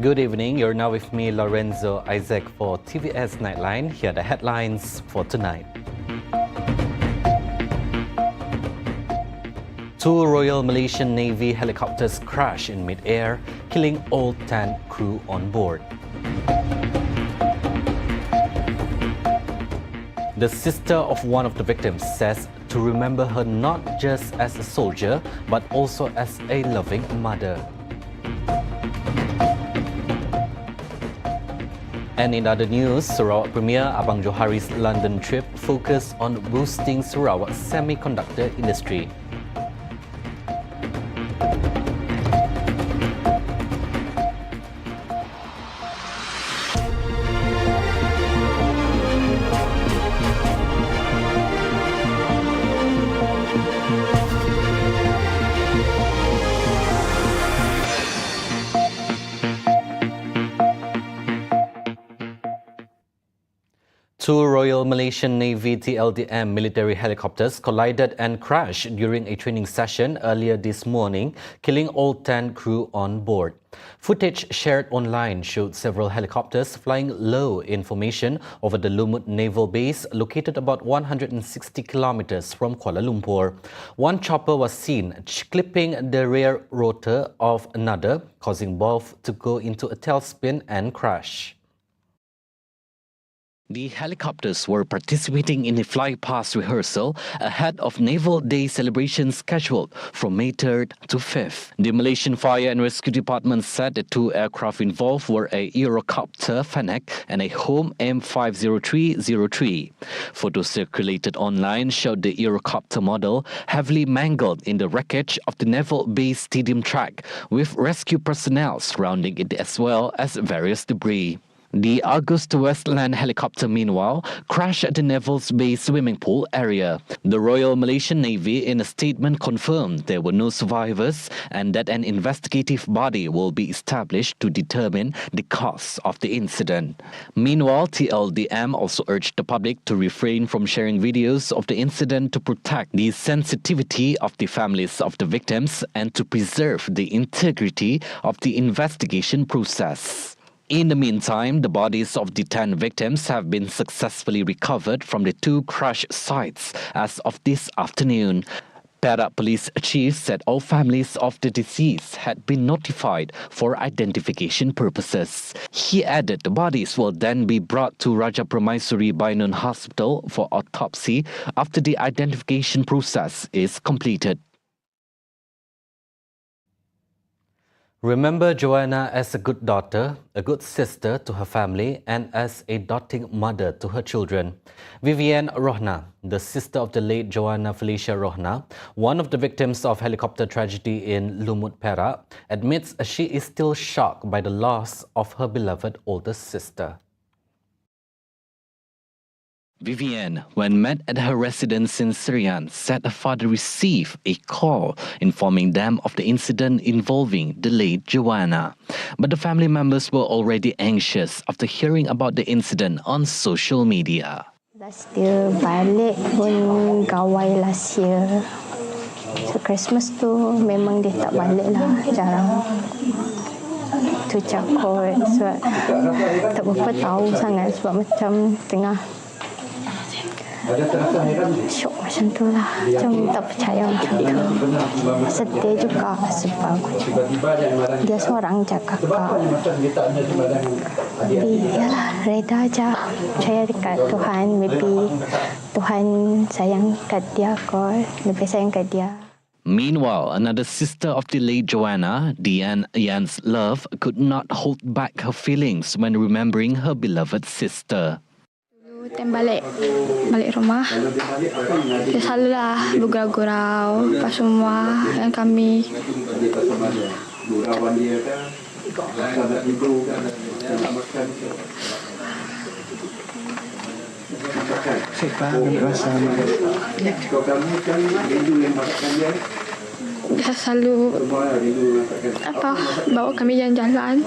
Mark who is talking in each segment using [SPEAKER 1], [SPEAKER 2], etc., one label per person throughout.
[SPEAKER 1] Good evening, you're now with me, Lorenzo Isaac, for TVS Nightline. Here are the headlines for tonight. Two Royal Malaysian Navy helicopters crash in mid-air, killing all 10 crew on board. The sister of one of the victims says to remember her not just as a soldier, but also as a loving mother. And in other news, Sarawak Premier Abang Johari's London trip focused on boosting Sarawak's semiconductor industry. Two Royal Malaysian Navy TLDM military helicopters collided and crashed during a training session earlier this morning, killing all 10 crew on board. Footage shared online showed several helicopters flying low in formation over the Lumut Naval Base, located about 160 kilometers from Kuala Lumpur. One chopper was seen clipping the rear rotor of another, causing both to go into a tailspin and crash. The helicopters were participating in a fly-past rehearsal ahead of Naval Day celebrations scheduled from May 3rd to 5th. The Malaysian Fire and Rescue Department said the two aircraft involved were a Eurocopter Fennec and a Home M50303. Photos circulated online showed the Eurocopter model heavily mangled in the wreckage of the Naval Base Stadium track, with rescue personnel surrounding it as well as various debris. The August Westland helicopter, meanwhile, crashed at the Naval's Base swimming pool area. The Royal Malaysian Navy, in a statement, confirmed there were no survivors and that an investigative body will be established to determine the cause of the incident. Meanwhile, TLDM also urged the public to refrain from sharing videos of the incident to protect the sensitivity of the families of the victims and to preserve the integrity of the investigation process. In the meantime, the bodies of the 10 victims have been successfully recovered from the two crash sites as of this afternoon. Perak Police Chief said all families of the deceased had been notified for identification purposes. He added the bodies will then be brought to Raja Permaisuri Bainun Hospital for autopsy after the identification process is completed. Remember JOANA as a good daughter, a good sister to her family, and as a doting mother to her children. Vivienne Rohna, the sister of the late JOANA Felicia Rohna, one of the victims of helicopter tragedy in Lumut, Perak, admits she is still shocked by the loss of her beloved older sister. Vivienne, when met at her residence in Serian, said her father received a call informing them of the incident involving the late JOANA. But the family members were already anxious after hearing about the incident on social media.
[SPEAKER 2] Last year balik pun gawai last year. So Christmas tu memang dia tak balik lah, jarang. Tu cakap sebab tak berapa tahu sangat sebab macam tengah syok macam tu lah, macam tak percaya macam tu. Sedih juga sebab dia seorang je kakak. Tapi yalah, reda aja, percaya dekat Tuhan. Maybe Tuhan sayang kat dia kot, lebih sayang kat dia.
[SPEAKER 1] Meanwhile, another sister of the late JOANA, Diane Yan's Love, could not hold back her feelings when remembering her beloved sister.
[SPEAKER 2] Time balik rumah, dia selalulah bergurau-gurau pas semua dengan kami. Dia selalu bawa kami jalan-jalan,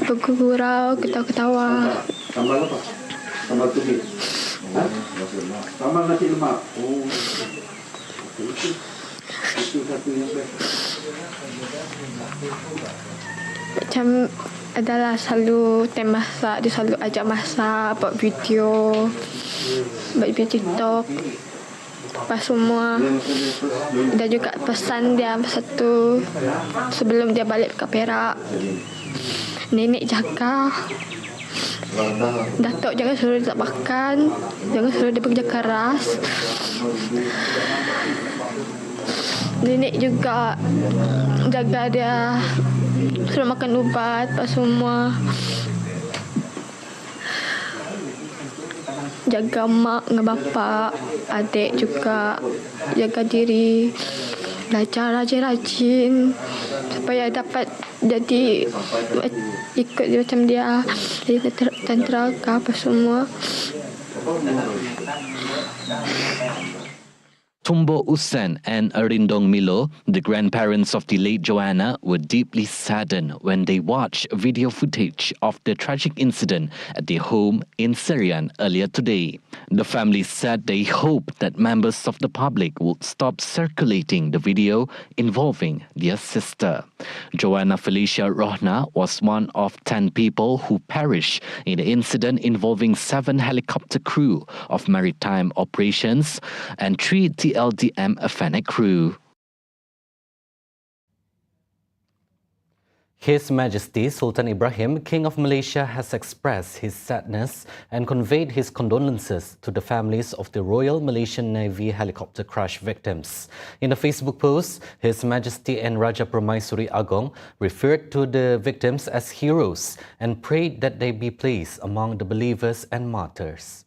[SPEAKER 2] bergurau, ketawa-ketawa.
[SPEAKER 3] Sambal tumis. Sambal nasi lemak. Oh. Itu satu yang best.
[SPEAKER 4] Macam adalah selalu time masak, dia selalu ajak masak, buat video TikTok apa semua. Dan juga pesan dia satu sebelum dia balik ke Perak, nenek jaga Datuk, jangan suruh dia tak makan, jangan suruh dia bekerja keras. Nenek juga jaga dia, suruh makan ubat apa semua. Jaga mak dengan bapa, adik juga jaga diri, belajar rajin-rajin supaya dapat jadi ikut dia macam dia, jadi tentera ke apa semua.
[SPEAKER 1] Tumbo Usen and Arindong Milo, the grandparents of the late JOANA, were deeply saddened when they watched video footage of the tragic incident at their home in Serian earlier today. The family said they hope that members of the public would stop circulating the video involving their sister. JOANA Felicia Rohna was one of 10 people who perished in the incident involving 7 helicopter crew of maritime operations and 3 TLDM Fennec crew. His Majesty Sultan Ibrahim, King of Malaysia, has expressed his sadness and conveyed his condolences to the families of the Royal Malaysian Navy helicopter crash victims. In a Facebook post, His Majesty and Raja Permaisuri Agong referred to the victims as heroes and prayed that they be placed among the believers and martyrs.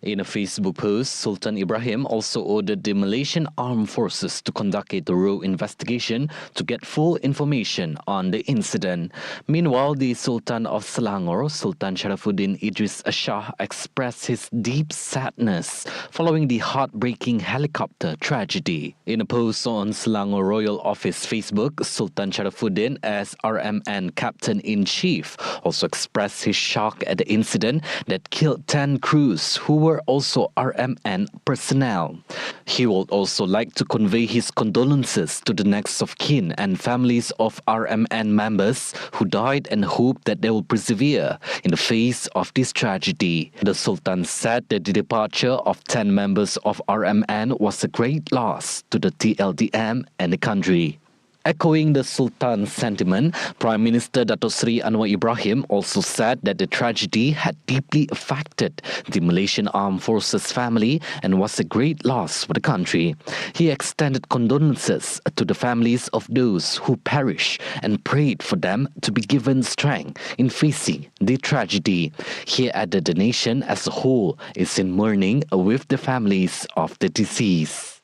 [SPEAKER 1] In a Facebook post, Sultan Ibrahim also ordered the Malaysian Armed Forces to conduct a thorough investigation to get full information on the incident. Meanwhile, the Sultan of Selangor, Sultan Sharafuddin Idris Shah, expressed his deep sadness following the heartbreaking helicopter tragedy. In a post on Selangor Royal Office Facebook, Sultan Sharafuddin, as RMN Captain-in-Chief, also expressed his shock at the incident that killed 10 crews who were also RMN personnel. He would also like to convey his condolences to the next of kin and families of RMN members who died and hope that they will persevere in the face of this tragedy. The Sultan said that the departure of 10 members of RMN was a great loss to the TLDM and the country. Echoing the Sultan's sentiment, Prime Minister Datuk Seri Anwar Ibrahim also said that the tragedy had deeply affected the Malaysian Armed Forces family and was a great loss for the country. He extended condolences to the families of those who perished and prayed for them to be given strength in facing the tragedy. He added the nation as a whole is in mourning with the families of the deceased.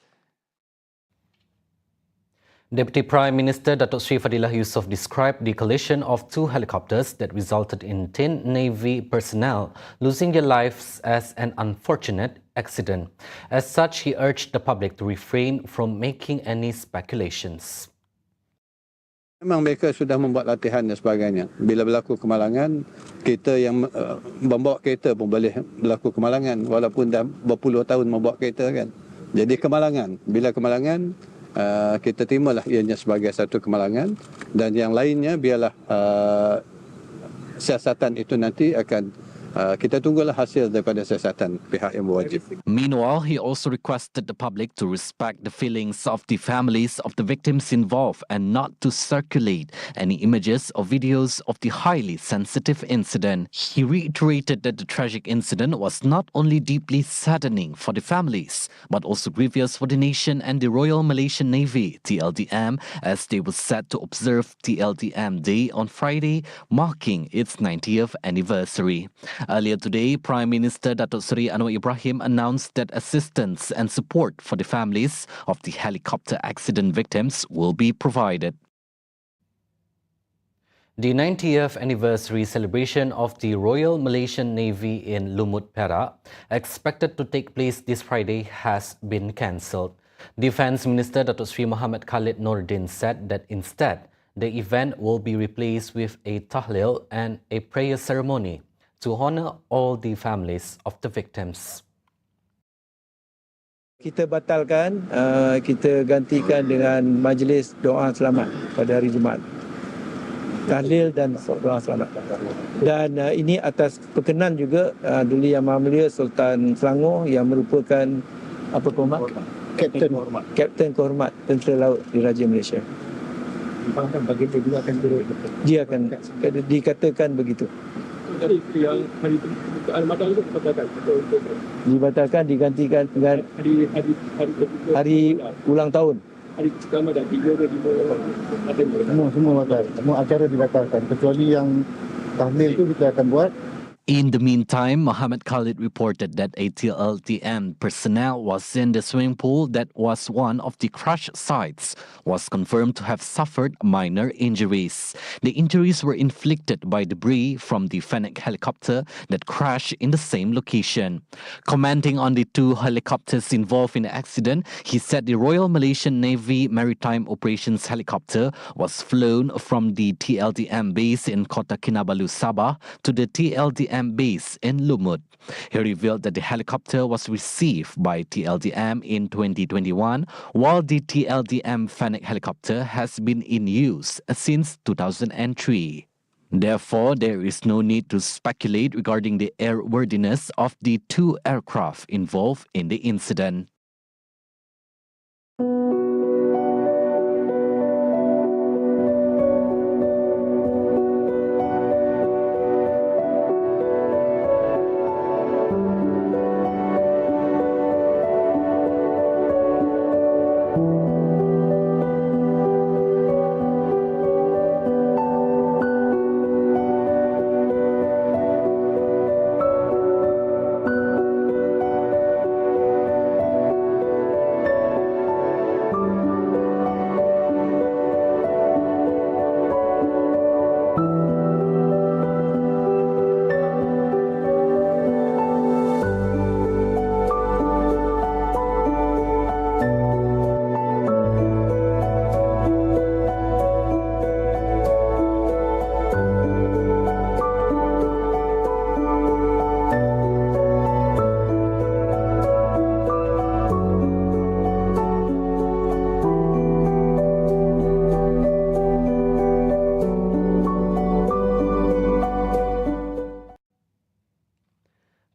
[SPEAKER 1] Deputy Prime Minister Datuk Seri Fadilah Yusof described the collision of 2 helicopters that resulted in 10 Navy personnel losing their lives as an unfortunate accident. As such, he urged the public to refrain from making any speculations.
[SPEAKER 5] Memang mereka sudah membuat latihan dan sebagainya. Bila berlaku kemalangan, kita yang membawa kereta pun boleh berlaku kemalangan walaupun dah berpuluh tahun membawa kereta kan. Jadi kemalangan, bila kemalangan kita terimalah ianya sebagai satu kemalangan dan yang lainnya biarlah siasatan itu nanti akan kita tunggulah hasil daripada siasatan pihak yang berwajib.
[SPEAKER 1] Meanwhile, he also requested the public to respect the feelings of the families of the victims involved and not to circulate any images or videos of the highly sensitive incident. He reiterated that the tragic incident was not only deeply saddening for the families, but also grievous for the nation and the Royal Malaysian Navy, TLDM, as they were set to observe TLDM Day on Friday, marking its 90th anniversary. Earlier today, Prime Minister Datuk Seri Anwar Ibrahim announced that assistance and support for the families of the helicopter accident victims will be provided. The 90th anniversary celebration of the Royal Malaysian Navy in Lumut, Perak, expected to take place this Friday, has been cancelled. Defence Minister Datuk Seri Muhammad Khalid Nordin said that instead, the event will be replaced with a tahlil and a prayer ceremony to honour all the families of the victims.
[SPEAKER 6] kita batalkan, kita gantikan dengan majlis doa selamat pada hari Jumaat. Tahlil dan doa selamat. Dan ini atas perkenan juga Duli Yang Maha Mulia Sultan Selangor yang merupakan apa kehormat? Kapten kehormat Tentera Laut Diraja Malaysia.
[SPEAKER 7] Begitu juga akan turut.
[SPEAKER 6] Dia akan dikatakan begitu.
[SPEAKER 7] Jadi yang hari pembukaan Ramadan itu
[SPEAKER 6] Dibatalkan, digantikan dengan hari ulang tahun.
[SPEAKER 7] hari pertama dan 3 dan 5
[SPEAKER 8] Semua batal. Semua acara dibatalkan. Kecuali yang tahlil itu kita akan buat.
[SPEAKER 1] In the meantime, Muhammad Khalid reported that a TLDM personnel was in the swimming pool that was one of the crash sites, was confirmed to have suffered minor injuries. The injuries were inflicted by debris from the Fennec helicopter that crashed in the same location. Commenting on the 2 helicopters involved in the accident, he said the Royal Malaysian Navy Maritime Operations helicopter was flown from the TLDM base in Kota Kinabalu, Sabah to the TLDM base in Lumut. He revealed that the helicopter was received by TLDM in 2021, while the TLDM Fennec helicopter has been in use since 2003. Therefore, there is no need to speculate regarding the airworthiness of the 2 aircraft involved in the incident.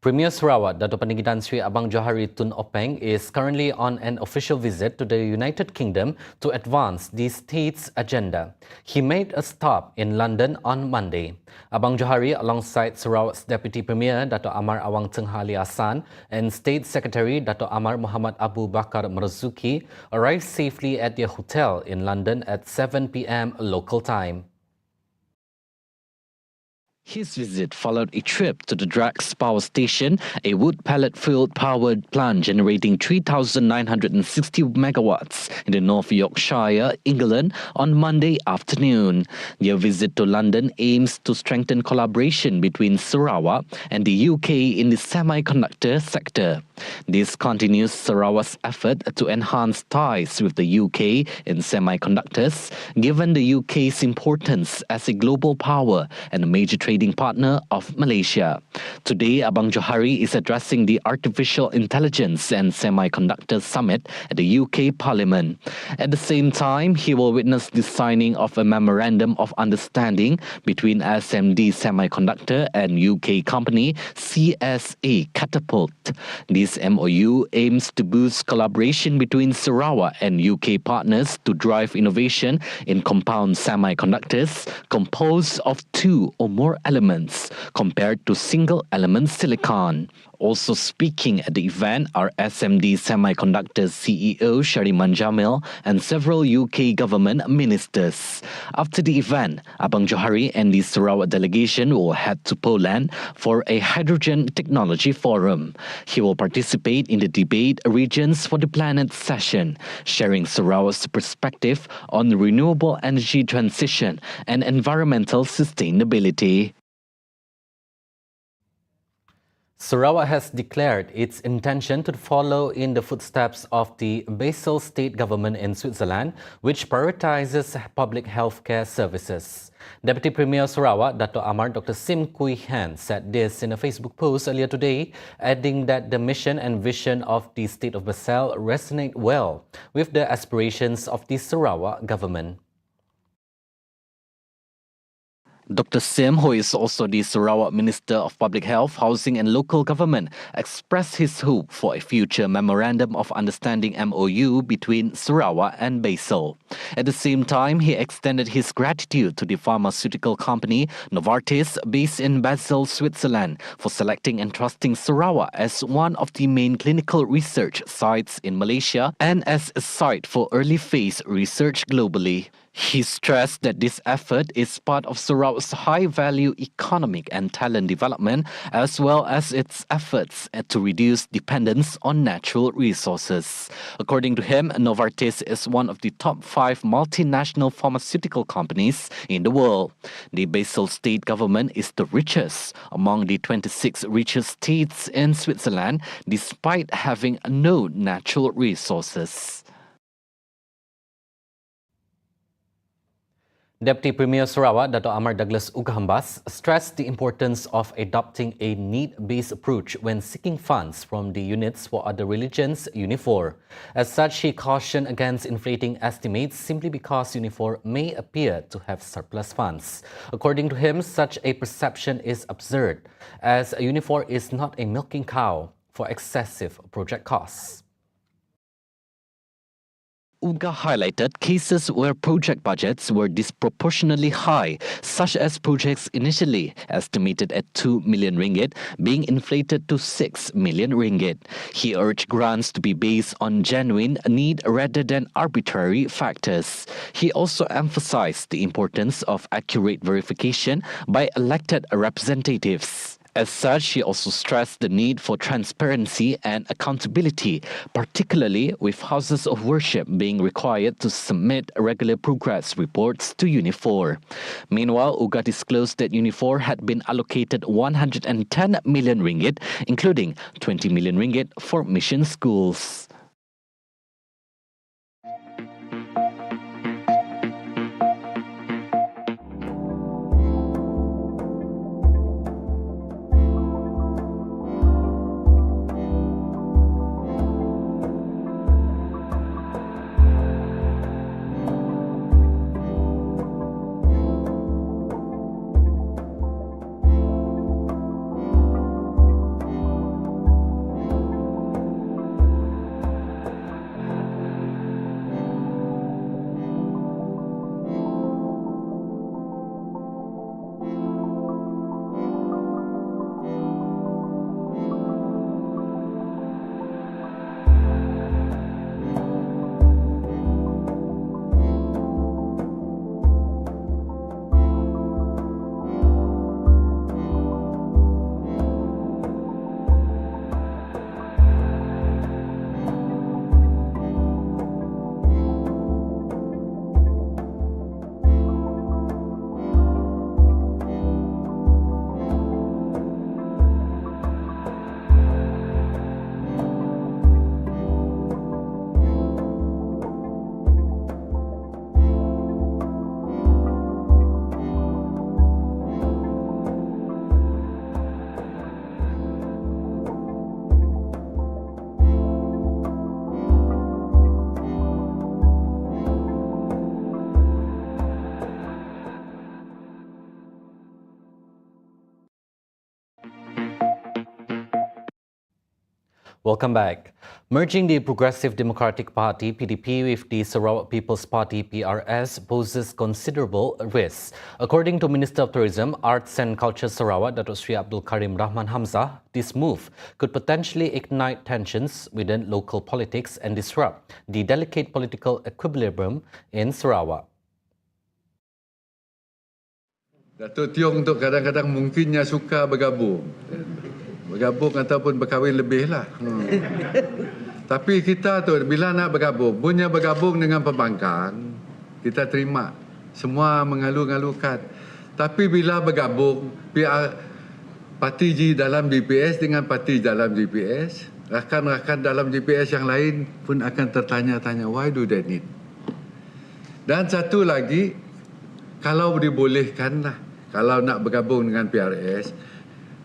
[SPEAKER 1] Premier Sarawak, Dato' Pendiri Tan Sri Abang Johari Tun Openg, is currently on an official visit to the United Kingdom to advance the state's agenda. He made a stop in London on Monday. Abang Johari, alongside Sarawak's Deputy Premier, Dato' Amar Awang Tengah Ali Hassan, and State Secretary, Dato' Amar Muhammad Abu Bakar Marzuki, arrived safely at their hotel in London at 7 p.m. local time. His visit followed a trip to the Drax Power Station, a wood pellet-fueled powered plant generating 3,960 megawatts in the North Yorkshire, England, on Monday afternoon. Their visit to London aims to strengthen collaboration between Sarawak and the UK in the semiconductor sector. This continues Sarawak's effort to enhance ties with the UK in semiconductors, given the UK's importance as a global power and a major trading partner of Malaysia. Today, Abang Johari is addressing the Artificial Intelligence and Semiconductor Summit at the UK Parliament. At the same time, he will witness the signing of a Memorandum of Understanding between SMD Semiconductor and UK company CSA Catapult. This MOU aims to boost collaboration between Sarawak and UK partners to drive innovation in compound semiconductors composed of 2 or more elements compared to single-element silicon. Also speaking at the event are SMD Semiconductor's CEO Shariman Jamil and several UK government ministers. After the event, Abang Johari and the Sarawak delegation will head to Poland for a hydrogen technology forum. He will participate in the debate Regions for the Planet session, sharing Sarawak's perspective on renewable energy transition and environmental sustainability. Sarawak has declared its intention to follow in the footsteps of the Basel state government in Switzerland, which prioritizes public health care services. Deputy Premier Sarawak, Dato' Amar Dr. Sim Kui Han, said this in a Facebook post earlier today, adding that the mission and vision of the state of Basel resonate well with the aspirations of the Sarawak government. Dr. Sim, who is also the Sarawak Minister of Public Health, Housing and Local Government, expressed his hope for a future Memorandum of Understanding MOU between Sarawak and Basel. At the same time, he extended his gratitude to the pharmaceutical company Novartis, based in Basel, Switzerland, for selecting and trusting Sarawak as one of the main clinical research sites in Malaysia and as a site for early phase research globally. He stressed that this effort is part of Sarawak's high-value economic and talent development, as well as its efforts to reduce dependence on natural resources. According to him, Novartis is one of the top 5 multinational pharmaceutical companies in the world. The Basel state government is the richest among the 26 richest states in Switzerland, despite having no natural resources. Deputy Premier Sarawak, Dato' Amar Douglas Ugahambas, stressed the importance of adopting a need-based approach when seeking funds from the Units for Other Religions, UNIFOR. As such, he cautioned against inflating estimates simply because UNIFOR may appear to have surplus funds. According to him, such a perception is absurd, as UNIFOR is not a milking cow for excessive project costs. Uga highlighted cases where project budgets were disproportionately high, such as projects initially estimated at 2 million ringgit being inflated to 6 million ringgit. He urged grants to be based on genuine need rather than arbitrary factors. He also emphasized the importance of accurate verification by elected representatives. As such, he also stressed the need for transparency and accountability, particularly with houses of worship being required to submit regular progress reports to UNIFOR. Meanwhile, UGA disclosed that UNIFOR had been allocated 110 million ringgit, including 20 million ringgit for mission schools. Welcome back. Merging the Progressive Democratic Party (PDP) with the Sarawak People's Party (PRS) poses considerable risks. According to Minister of Tourism, Arts and Culture Sarawak, Dato' Sri Abdul Karim Rahman Hamzah, this move could potentially ignite tensions within local politics and disrupt the delicate political equilibrium in Sarawak.
[SPEAKER 9] Datuk Tiong tu kadang-kadang mungkinnya suka bergabung ataupun berkahwin lebih lah. Tapi kita tu bila nak bergabung, punya bergabung dengan pembangkang, kita terima. Semua mengalu-ngalukan. Tapi bila bergabung, parti dalam JPS dengan parti dalam JPS, rakan-rakan dalam JPS yang lain pun akan tertanya-tanya, why do they need? Dan satu lagi, kalau dibolehkanlah, kalau nak bergabung dengan PRS,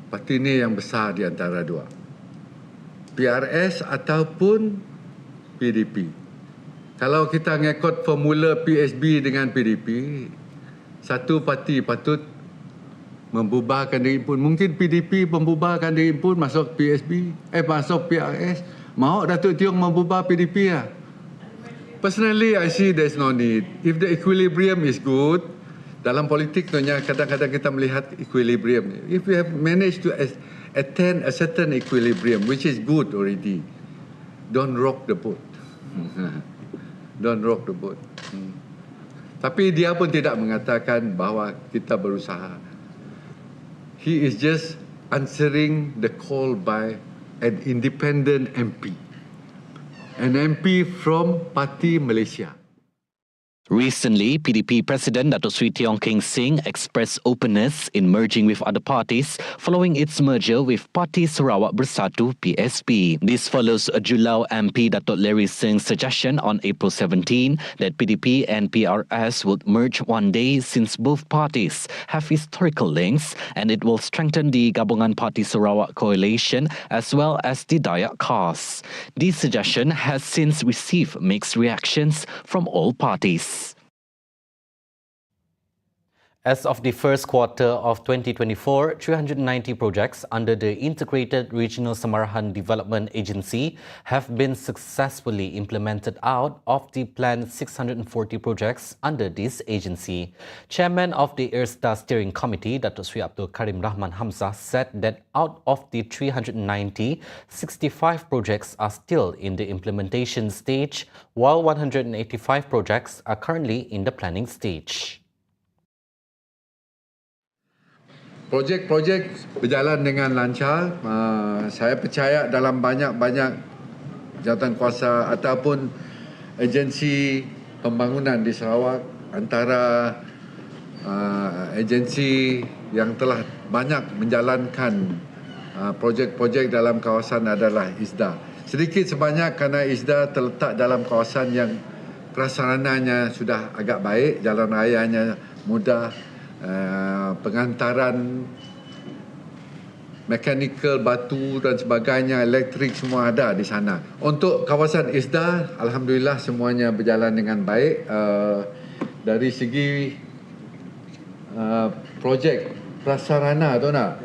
[SPEAKER 9] parti ini yang besar di antara dua, PRS ataupun PDP. Kalau kita ngikut formula PSB dengan PDP, satu parti patut membubarkan diri pun. Mungkin PDP membubarkan diri pun masuk PSB, masuk PRS. Mahu Datuk Tiong membubar PDP lah. Personally, I see there's no need. If the equilibrium is good, dalam politik sebenarnya kadang-kadang kita melihat equilibrium. If we have managed to attain a certain equilibrium, which is good already, don't rock the boat. Don't rock the boat. Tapi dia pun tidak mengatakan bahawa kita berusaha. He is just answering the call by an independent MP. An MP from Parti Malaysia.
[SPEAKER 1] Recently, PDP President Datuk Sri Tiong Keng Sing expressed openness in merging with other parties following its merger with Parti Sarawak Bersatu PSP. This follows a Julau MP Datuk Larry Singh's suggestion on April 17 that PDP and PRS would merge one day since both parties have historical links, and it will strengthen the Gabungan Parti Sarawak coalition as well as the Dayak cause. This suggestion has since received mixed reactions from all parties. As of the first quarter of 2024, 390 projects under the Integrated Regional Samarahan Development Agency have been successfully implemented out of the planned 640 projects under this agency. Chairman of the IRSDA Steering Committee, Datuk Sri Abdul Karim Rahman Hamzah, said that out of the 390, 65 projects are still in the implementation stage, while 185 projects are currently in the planning stage.
[SPEAKER 9] Projek-projek berjalan dengan lancar. Saya percaya dalam banyak-banyak jawatankuasa ataupun agensi pembangunan di Sarawak, antara agensi yang telah banyak menjalankan projek-projek dalam kawasan adalah ISDA. Sedikit sebanyak kerana ISDA terletak dalam kawasan yang prasarananya sudah agak baik, jalan rayanya mudah, pengantaran mekanikal, batu dan sebagainya, elektrik semua ada di sana. Untuk kawasan ISDA, alhamdulillah semuanya berjalan dengan baik. Dari segi projek prasarana tu nak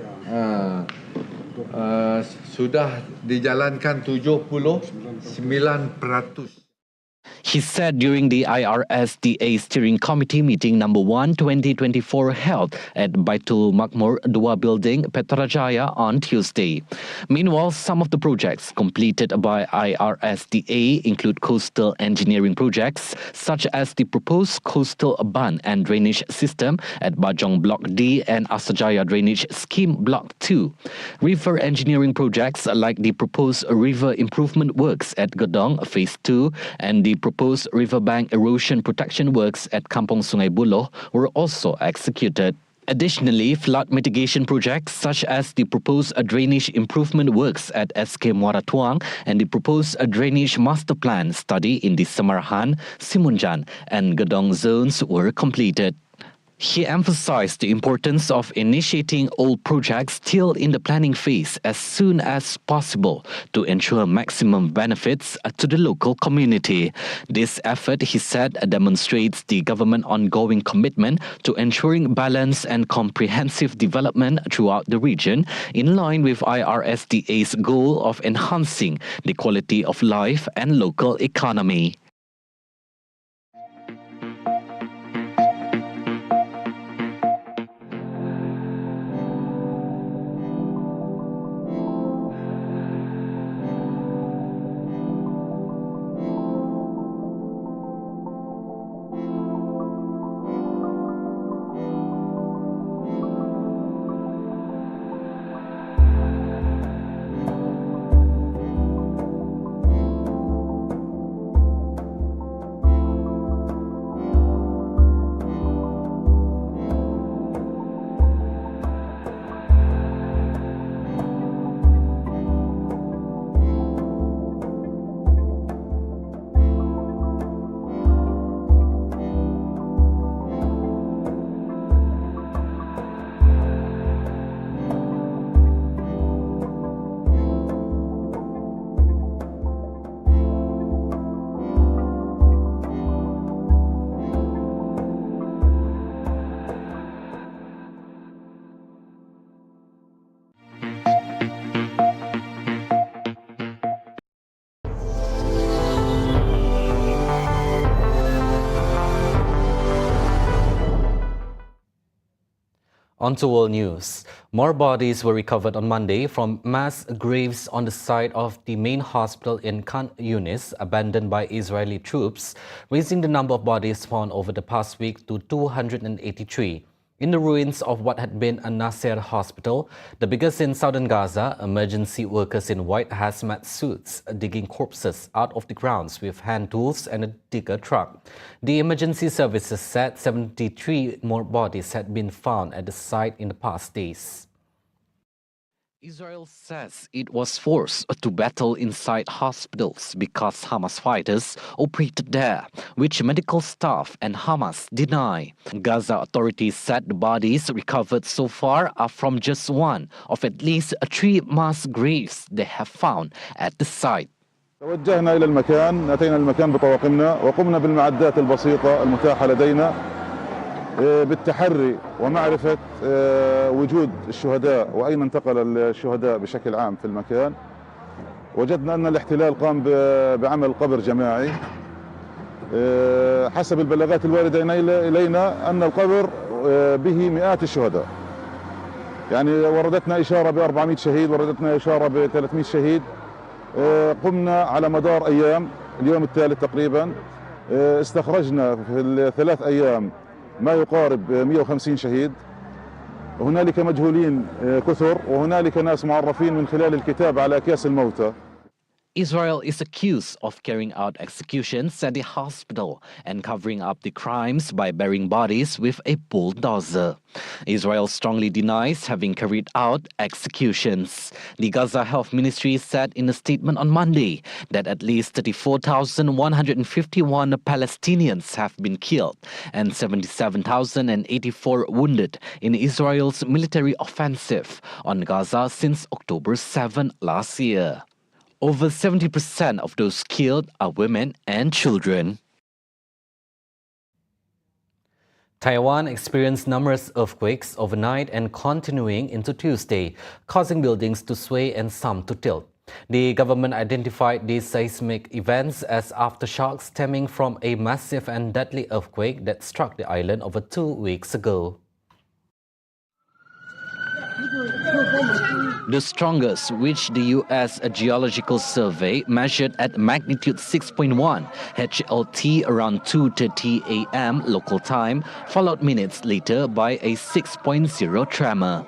[SPEAKER 9] sudah dijalankan 79%.
[SPEAKER 1] He said during the IRSDA Steering Committee meeting number 1 2024 held at Baitul Makmur Dua Building, Petrajaya on Tuesday. Meanwhile, some of the projects completed by IRSDA include coastal engineering projects such as the proposed coastal ban and drainage system at Bajong Block D and Asajaya Drainage Scheme Block 2. River engineering projects like the proposed river improvement works at Gedong Phase 2 and the proposed riverbank erosion protection works at Kampung Sungai Buloh were also executed. Additionally, flood mitigation projects such as the proposed drainage improvement works at SK Muara Tuang and the proposed drainage master plan study in the Samarahan, Simunjan and Gedong zones were completed. He emphasized the importance of initiating all projects still in the planning phase as soon as possible to ensure maximum benefits to the local community. This effort, he said, demonstrates the government's ongoing commitment to ensuring balance and comprehensive development throughout the region, in line with IRSDA's goal of enhancing the quality of life and local economy. On to world news. More bodies were recovered on Monday from mass graves on the site of the main hospital in Khan Yunis, abandoned by Israeli troops, raising the number of bodies found over the past week to 283. In the ruins of what had been a Nasser hospital, the biggest in southern Gaza, emergency workers in white hazmat suits digging corpses out of the grounds with hand tools and a digger truck. The emergency services said 73 more bodies had been found at the site in the past days. Israel says it was forced to battle inside hospitals because Hamas fighters operated there, which medical staff and Hamas deny. Gaza authorities said the bodies recovered so far are from just one of at least 3 mass graves they have found at the site.
[SPEAKER 10] توجهنا إلى المكان، أتينا المكان بطواقمنا وقمنا بالمعدات البسيطة المتاحة لدينا بالتحري ومعرفة وجود الشهداء وأين انتقل الشهداء بشكل عام في المكان. وجدنا أن الاحتلال قام بعمل قبر جماعي. حسب البلاغات الواردة إلينا أن القبر به مئات الشهداء. يعني وردتنا إشارة ب400 شهيد، وردتنا إشارة ب300 شهيد. قمنا على مدار أيام، اليوم الثالث تقريبا، استخرجنا في ال3 أيام ما يقارب 150 شهيد. هنالك مجهولين كثر وهنالك ناس معرفين من خلال الكتاب على أكياس الموتى.
[SPEAKER 1] Israel is accused of carrying out executions at the hospital and covering up the crimes by burying bodies with a bulldozer. Israel strongly denies having carried out executions. The Gaza Health Ministry said in a statement on Monday that at least 34,151 Palestinians have been killed and 77,084 wounded in Israel's military offensive on Gaza since October 7 last year. Over 70% of those killed are women and children. Taiwan experienced numerous earthquakes overnight and continuing into Tuesday, causing buildings to sway and some to tilt. The government identified these seismic events as aftershocks stemming from a massive and deadly earthquake that struck the island over 2 weeks ago. The strongest, which the U.S. Geological Survey measured at magnitude 6.1 HLT around 2:30 a.m. local time, followed minutes later by a 6.0 tremor.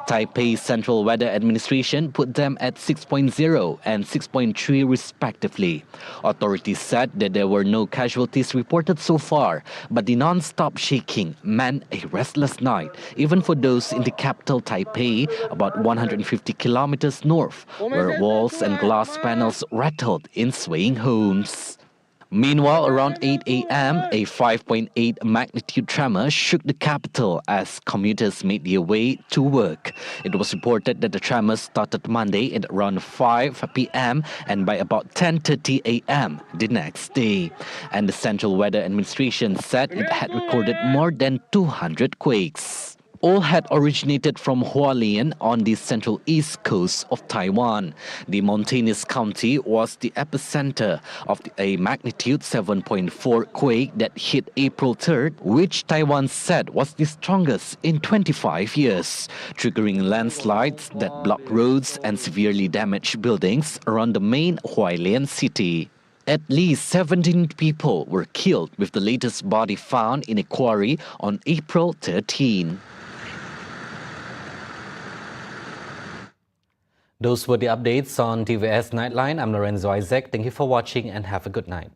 [SPEAKER 1] Taipei Central Weather Administration put them at 6.0 and 6.3 respectively. Authorities said that there were no casualties reported so far, but the non-stop shaking meant a restless night, even for those in the capital Taipei, about 150 kilometers north, where walls and glass panels rattled in swaying homes. Meanwhile, around 8 a.m., a 5.8 magnitude tremor shook the capital as commuters made their way to work. It was reported that the tremor started Monday at around 5 p.m. and by about 10:30 a.m. the next day. And the Central Weather Administration said it had recorded more than 200 quakes. All had originated from Hualien on the central east coast of Taiwan. The mountainous county was the epicenter of a magnitude 7.4 quake that hit April 3rd, which Taiwan said was the strongest in 25 years, triggering landslides that blocked roads and severely damaged buildings around the main Hualien city. At least 17 people were killed, with the latest body found in a quarry on April 13. Those were the updates on TVS Nightline. I'm Lorenzo Isaac. Thank you for watching and have a good night.